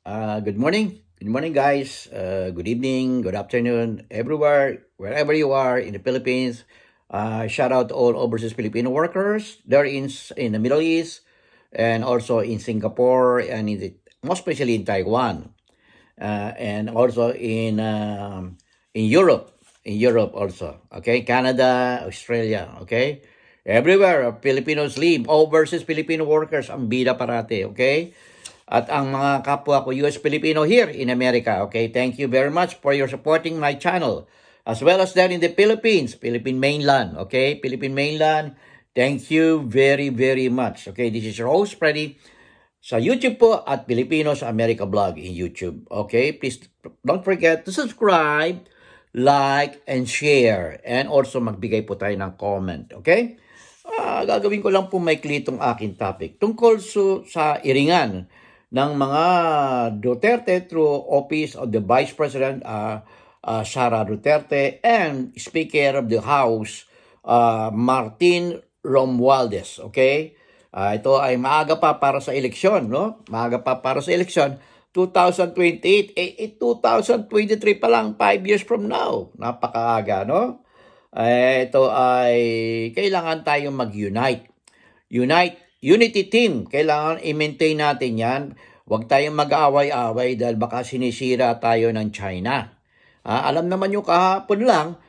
Good morning. Good morning, guys. Good evening, good afternoon, everywhere, wherever you are in the Philippines. Shout out to all overseas Filipino workers there in the Middle East and also in Singapore and most especially in Taiwan and also in Europe. In Europe also. Okay, Canada, Australia. Okay, everywhere Filipinos live. Overseas Filipino workers ang bida parate. Okay. At ang mga kapwa ko US Filipino here in America, okay? Thank you very much for your supporting my channel. As well as there in the Philippines, Philippine mainland, okay? Philippine mainland, thank you very, very much. Okay, this is your host, Freddy, sa YouTube po at Filipinos America Vlog in YouTube. Okay, please don't forget to subscribe, like, and share. And also magbigay po tayo ng comment, okay? Gagawin ko lang po maikli itong aking topic. Tungkol sa iringan ng mga Duterte through office of the Vice President Sara Duterte and Speaker of the House Martin Romualdez. Okay? Ito ay maaga pa para sa eleksyon, no? Maaga pa para sa eleksyon. 2028, 2023 pa lang, 5 years from now. Napakaaga, no? Ito ay kailangan tayong mag-unite. Unity team, kailangan i-maintain natin yan. Huwag tayong mag-aaway-away dahil baka sinisira tayo ng China. Alam naman yung kahapon lang,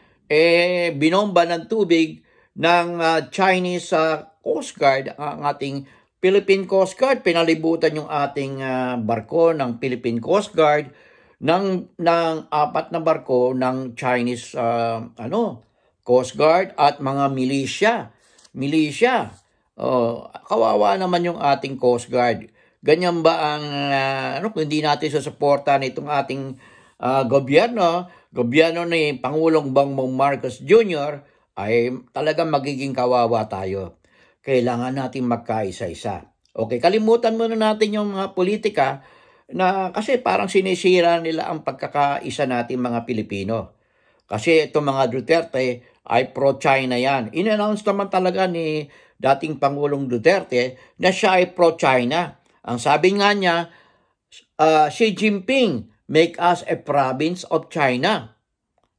binomba ng tubig ng Chinese Coast Guard, ang ating Philippine Coast Guard. Pinalibutan yung ating barko ng Philippine Coast Guard ng 4 na barko ng Chinese Coast Guard at mga militia. Kawawa naman yung ating Coast Guard. Ganyan ba ang kung hindi natin susuportahan itong ating gobyerno ni Pangulong Bongbong Marcos Jr. ay talagang magiging kawawa tayo. Kailangan natin magkaisa-isa. Okay, kalimutan muna natin yung mga politika na kasi parang sinisira nila ang pagkakaisa natin mga Pilipino. Kasi itong mga Duterte ay pro-China yan. In-announce naman talaga ni dating Pangulong Duterte na siya ay pro-China. Ang sabi nga niya, Xi Jinping, make us a province of China.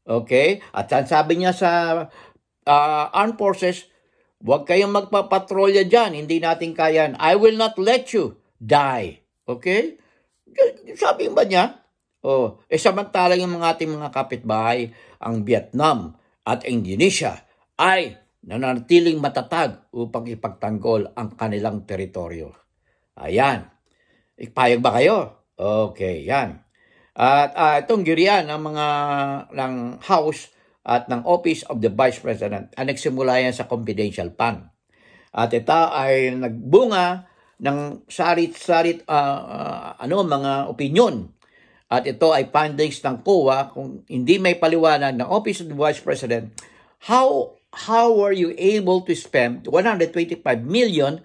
Okay? At sabi niya sa armed forces, huwag kayong magpapatrolya dyan, hindi natin kayan. I will not let you die. Okay? Sabi ba niya? Samantalang yung ating mga kapitbahay, ang Vietnam at Indonesia ay nananatiling matatag upang ipagtanggol ang kanilang teritoryo. Ayan. Ipayag ba kayo? Okay, yan. At itong girian ng House at ng Office of the Vice President ang nagsimula yan sa confidential fund. At ito ay nagbunga ng sarit-sarit mga opinyon. At ito ay findings ng COA kung hindi may paliwanag ng Office of the Vice President. How were you able to spend 125 million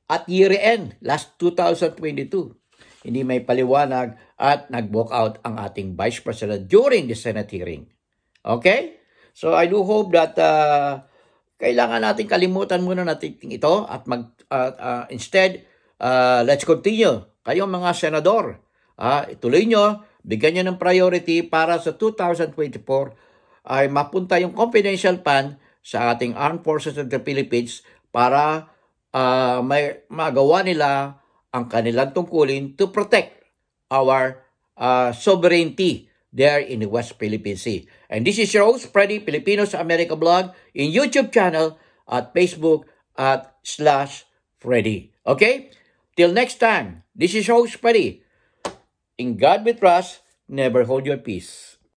at year-end, last 2022? Hindi may paliwanag at nag-walk out ang ating Vice President during the Senate hearing. Okay? So I do hope that kailangan natin kalimutan muna natin ito at instead, let's continue. Kayong mga senador, ituloy nyo, bigyan nyo ng priority para sa 2024 ay mapunta yung confidential fund sa ating Armed Forces of the Philippines para may magawa nila ang kanilang tungkulin to protect our sovereignty there in the West Philippine Sea. And this is your host, Freddy, Filipinos America Vlog, in YouTube channel at Facebook @/Freddy. Okay? Till next time, this is your host, Freddy. In God we trust, never hold your peace.